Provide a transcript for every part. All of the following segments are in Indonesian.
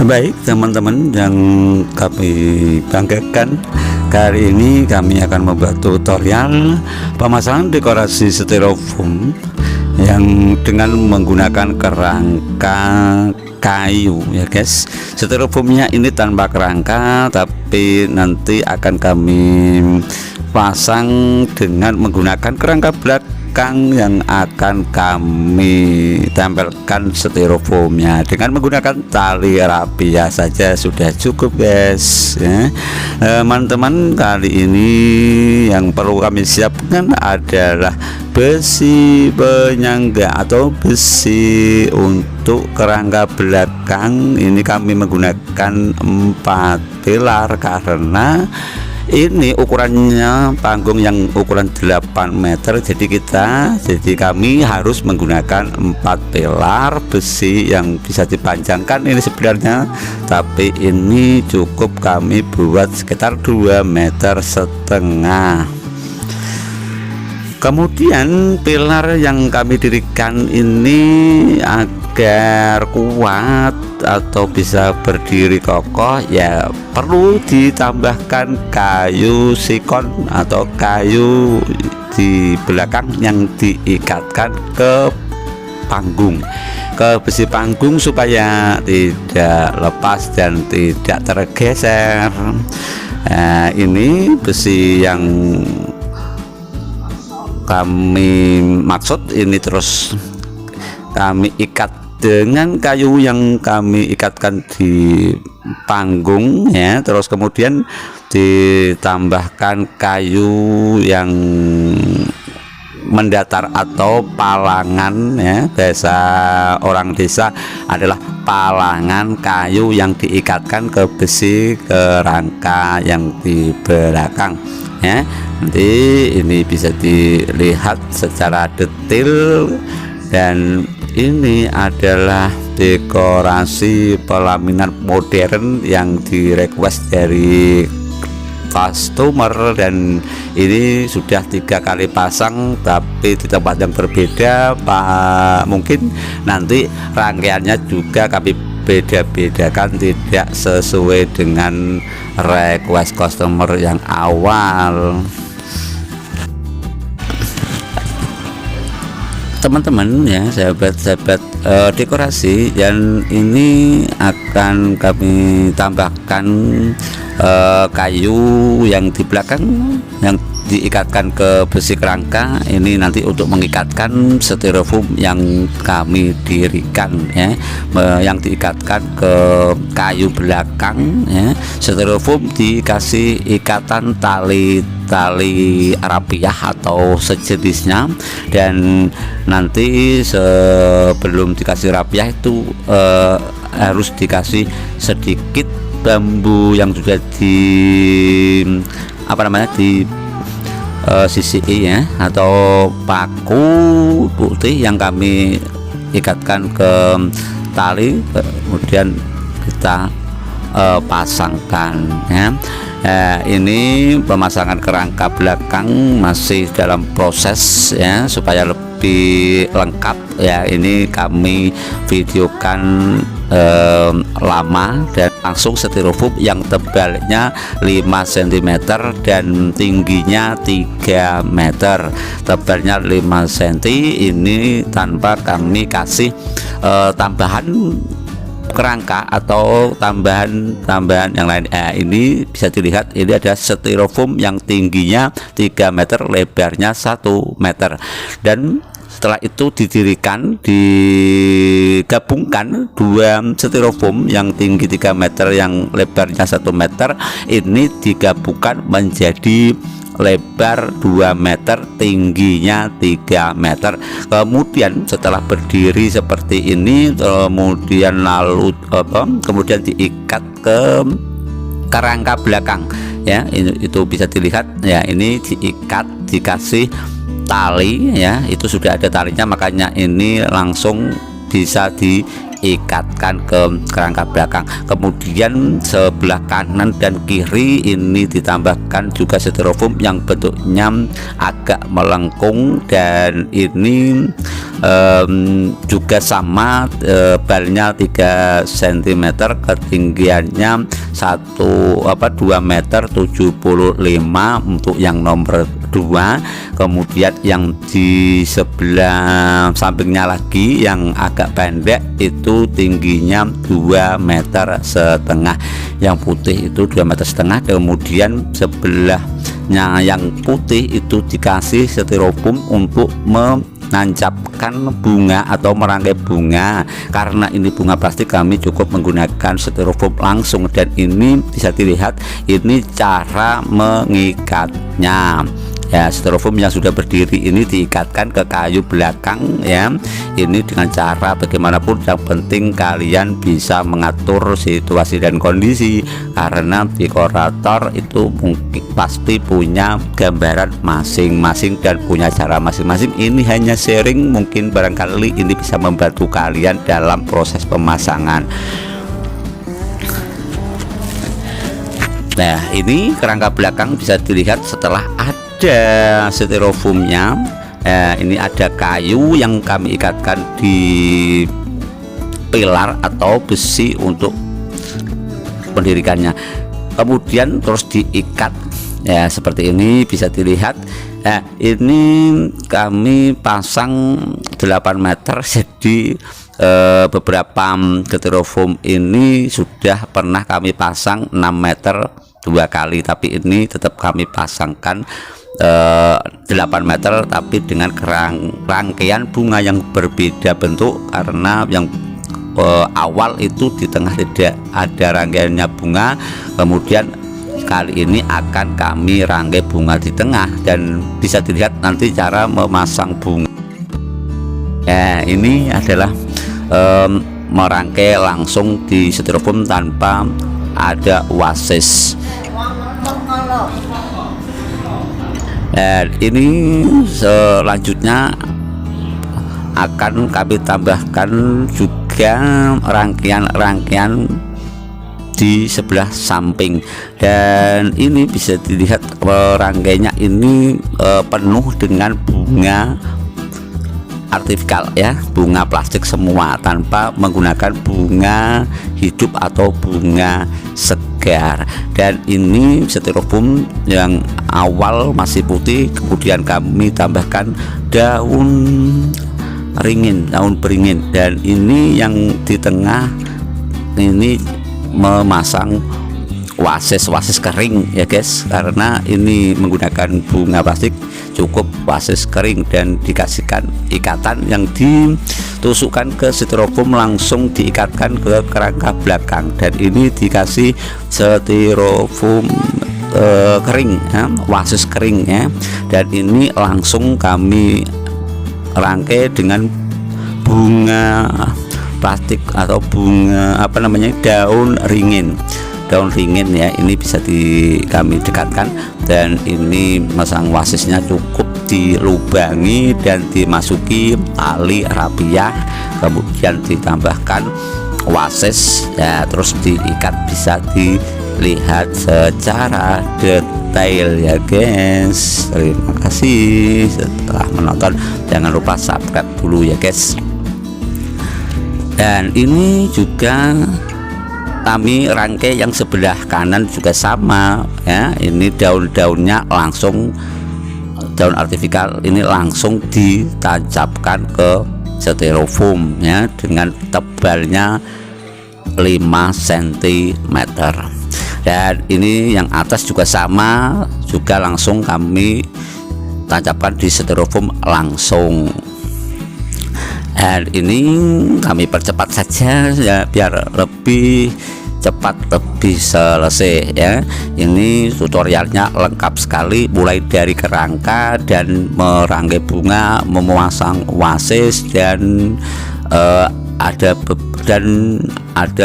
Baik teman-teman yang kami banggakan, kali ini kami akan membuat tutorial pemasangan dekorasi styrofoam yang dengan menggunakan kerangka kayu ya guys. Styrofoamnya ini tanpa kerangka, tapi nanti akan kami pasang dengan menggunakan kerangka belakang yang akan kami tempelkan styrofoamnya dengan menggunakan tali rapia saja sudah cukup guys ya. Teman-teman, kali ini yang perlu kami siapkan adalah besi penyangga atau besi untuk kerangka belakang. Ini kami menggunakan 4 pilar karena ini ukurannya panggung yang ukuran 8 meter, jadi kami harus menggunakan 4 pilar besi yang bisa dipanjangkan ini sebenarnya, tapi ini cukup kami buat sekitar 2,5 meter. Kemudian pilar yang kami dirikan ini agar kuat atau bisa berdiri kokoh ya perlu ditambahkan kayu sikon atau kayu di belakang yang diikatkan ke panggung, ke besi panggung supaya tidak lepas dan tidak tergeser. Nah, ini besi yang kami maksud ini terus kami ikat dengan kayu yang kami ikatkan di panggung ya, terus kemudian ditambahkan kayu yang mendatar atau palangan ya, bahasa orang desa adalah palangan kayu yang diikatkan ke besi kerangka yang di belakang ya. Nanti ini bisa dilihat secara detail, dan ini adalah dekorasi pelaminan modern yang di request dari customer, dan ini sudah 3 kali pasang tapi di tempat yang berbeda Pak. Mungkin nanti rangkaiannya juga kami beda-bedakan, tidak sesuai dengan request customer yang awal. Teman-teman ya, sahabat-sahabat dekorasi, dan ini akan kami tambahkan kayu yang di belakang yang diikatkan ke besi kerangka ini nanti untuk mengikatkan styrofoam yang kami dirikan ya, yang diikatkan ke kayu belakang ya. Styrofoam dikasih ikatan tali rapiah atau sejenisnya, dan nanti sebelum dikasih rapiah itu harus dikasih sedikit bambu yang sudah di sisi ya, atau paku putih yang kami ikatkan ke tali, kemudian kita pasangkan ya. Ini pemasangan kerangka belakang masih dalam proses ya, supaya lebih lengkap ya. Ini kami videokan lama, dan langsung styrofoam yang tebalnya 5 cm dan tingginya 3 meter, tebalnya 5 cm. Ini tanpa kami kasih tambahan kerangka atau tambahan yang lain. Ini bisa dilihat, ini ada styrofoam yang tingginya 3 meter, lebarnya 1 meter, dan setelah itu digabungkan 2 styrofoam yang tinggi 3 meter yang lebarnya 1 meter, ini digabungkan menjadi lebar 2 meter, tingginya 3 meter. Kemudian setelah berdiri seperti ini, kemudian kemudian diikat ke kerangka belakang ya. Itu bisa dilihat ya, ini diikat, dikasih tali ya, itu sudah ada talinya, makanya ini langsung bisa diikatkan ke kerangka belakang. Kemudian sebelah kanan dan kiri ini ditambahkan juga styrofoam yang bentuknya agak melengkung, dan ini juga sama, balnya 3 cm, ketinggiannya 2 meter 75 untuk yang nomor 2. Kemudian yang di sebelah sampingnya lagi yang agak pendek itu tingginya 2,5 meter, yang putih itu 2,5 meter. Kemudian sebelahnya yang putih itu dikasih styrofoam untuk menancapkan bunga atau merangkai bunga. Karena ini bunga plastik, kami cukup menggunakan styrofoam langsung, dan ini bisa dilihat ini cara mengikatnya. Ya, styrofoam yang sudah berdiri ini diikatkan ke kayu belakang ya. Ini dengan cara bagaimanapun yang penting kalian bisa mengatur situasi dan kondisi, karena dekorator itu mungkin pasti punya gambaran masing-masing dan punya cara masing-masing. Ini hanya sharing, mungkin barangkali ini bisa membantu kalian dalam proses pemasangan. Nah, ini kerangka belakang bisa dilihat setelah ada styrofoamnya. Ini ada kayu yang kami ikatkan di pilar atau besi untuk pendirikannya, kemudian terus diikat ya seperti ini bisa dilihat. Ini kami pasang 8 meter, jadi beberapa styrofoam ini sudah pernah kami pasang 6 meter 2 kali, tapi ini tetap kami pasangkan 8 meter tapi dengan rangkaian bunga yang berbeda bentuk, karena yang awal itu di tengah tidak ada rangkaiannya bunga, kemudian kali ini akan kami rangkai bunga di tengah, dan bisa dilihat nanti cara memasang bunga. Ini adalah merangkai langsung di styrofoam tanpa ada wasis. Dan ini selanjutnya akan kami tambahkan juga rangkaian di sebelah samping, dan ini bisa dilihat rangkainya ini penuh dengan bunga artifisial ya, bunga plastik semua tanpa menggunakan bunga hidup atau bunga segar. Dan ini styrofoam yang awal masih putih, kemudian kami tambahkan daun beringin, dan ini yang di tengah ini memasang wasis kering ya guys, karena ini menggunakan bunga plastik cukup wasis kering, dan dikasihkan ikatan yang ditusukkan ke styrofoam langsung diikatkan ke kerangka belakang, dan ini dikasih styrofoam kering ya, wasis kering ya, dan ini langsung kami rangkai dengan bunga plastik atau bunga daun ringin ya. Ini bisa kami dekatkan, dan ini masang wasisnya cukup dilubangi dan dimasuki tali rapiah, kemudian ditambahkan wasis ya, terus diikat. Bisa dilihat secara detail ya guys. Terima kasih setelah menonton, jangan lupa subscribe dulu ya guys. Dan ini juga kami rangkai yang sebelah kanan juga sama ya. Ini daun-daunnya langsung, daun artifisial ini langsung ditancapkan ke styrofoam ya, dengan tebalnya 5 cm. Dan ini yang atas juga sama, juga langsung kami tancapkan di styrofoam langsung. Dan ini kami percepat saja ya, biar lebih cepat, lebih selesai ya. Ini tutorialnya lengkap sekali, mulai dari kerangka dan merangkai bunga, memasang wasis, dan ada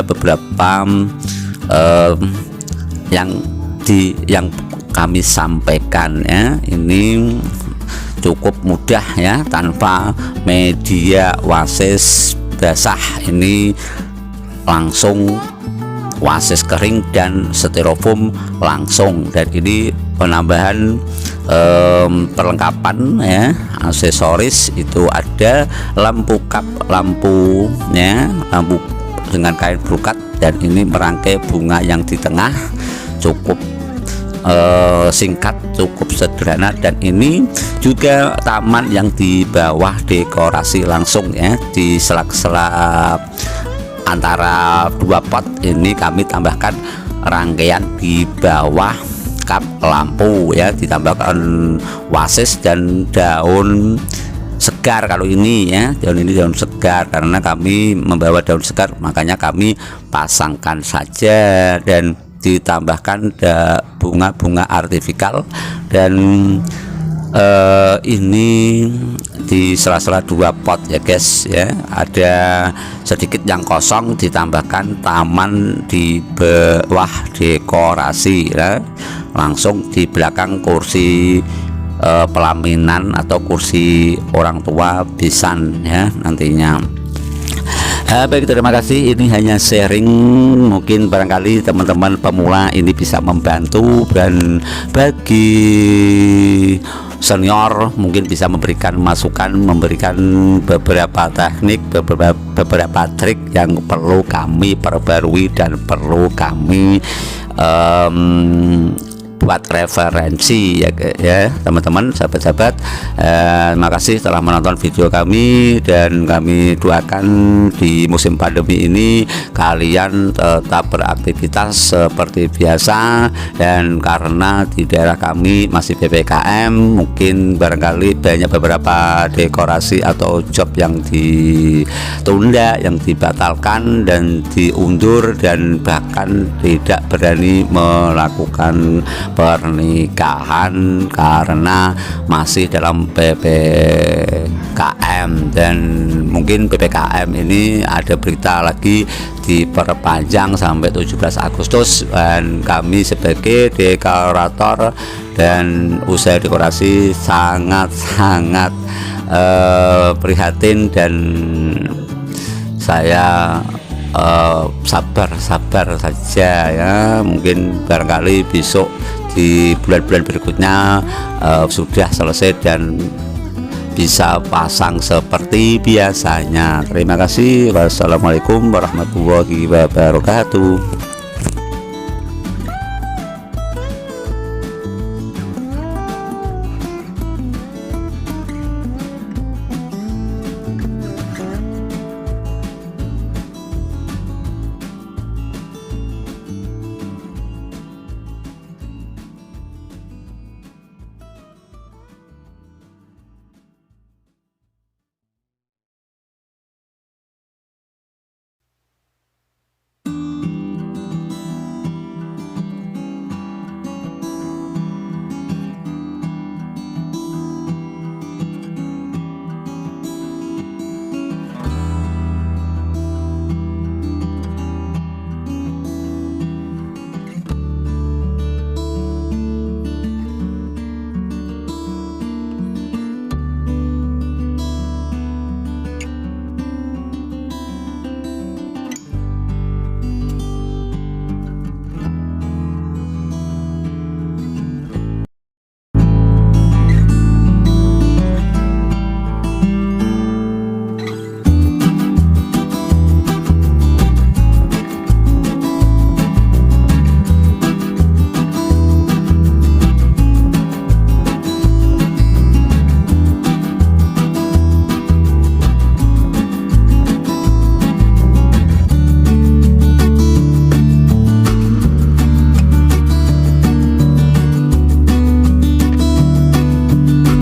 beberapa yang kami sampaikan ya. Ini cukup mudah ya, tanpa media wasis basah, ini langsung wasis kering dan styrofoam langsung. Dan ini penambahan perlengkapan ya, aksesoris itu ada lampu kap, lampunya lampu dengan kain brokat, dan ini merangkai bunga yang di tengah cukup singkat, cukup sederhana, dan ini juga taman yang di bawah dekorasi langsung ya, di sela-sela antara dua pot ini kami tambahkan rangkaian di bawah kap lampu ya, ditambahkan wasis dan daun segar. Kalau ini ya, daun ini daun segar, karena kami membawa daun segar makanya kami pasangkan saja, dan ditambahkan bunga-bunga artifisial. Dan ini di sela-sela dua pot ya guys ya, ada sedikit yang kosong, ditambahkan taman di bawah dekorasi ya, langsung di belakang kursi pelaminan atau kursi orang tua bisan ya nantinya. Baik, terima kasih. Ini hanya sharing, mungkin barangkali teman-teman pemula ini bisa membantu, dan bagi senior mungkin bisa memberikan masukan, memberikan beberapa teknik, beberapa trik yang perlu kami perbarui dan perlu kami buat referensi ya teman-teman, sahabat-sahabat. Terima kasih telah menonton video kami, dan kami doakan di musim pandemi ini kalian tetap beraktivitas seperti biasa, dan karena di daerah kami masih PPKM, mungkin barangkali banyak beberapa dekorasi atau job yang ditunda, yang dibatalkan dan diundur, dan bahkan tidak berani melakukan pernikahan karena masih dalam PPKM. Dan mungkin PPKM ini ada berita lagi diperpanjang sampai 17 Agustus, dan kami sebagai dekorator dan usaha dekorasi sangat-sangat prihatin, dan saya sabar saja ya, mungkin barangkali besok di bulan-bulan berikutnya sudah selesai dan bisa pasang seperti biasanya. Terima kasih. Wassalamualaikum warahmatullahi wabarakatuh.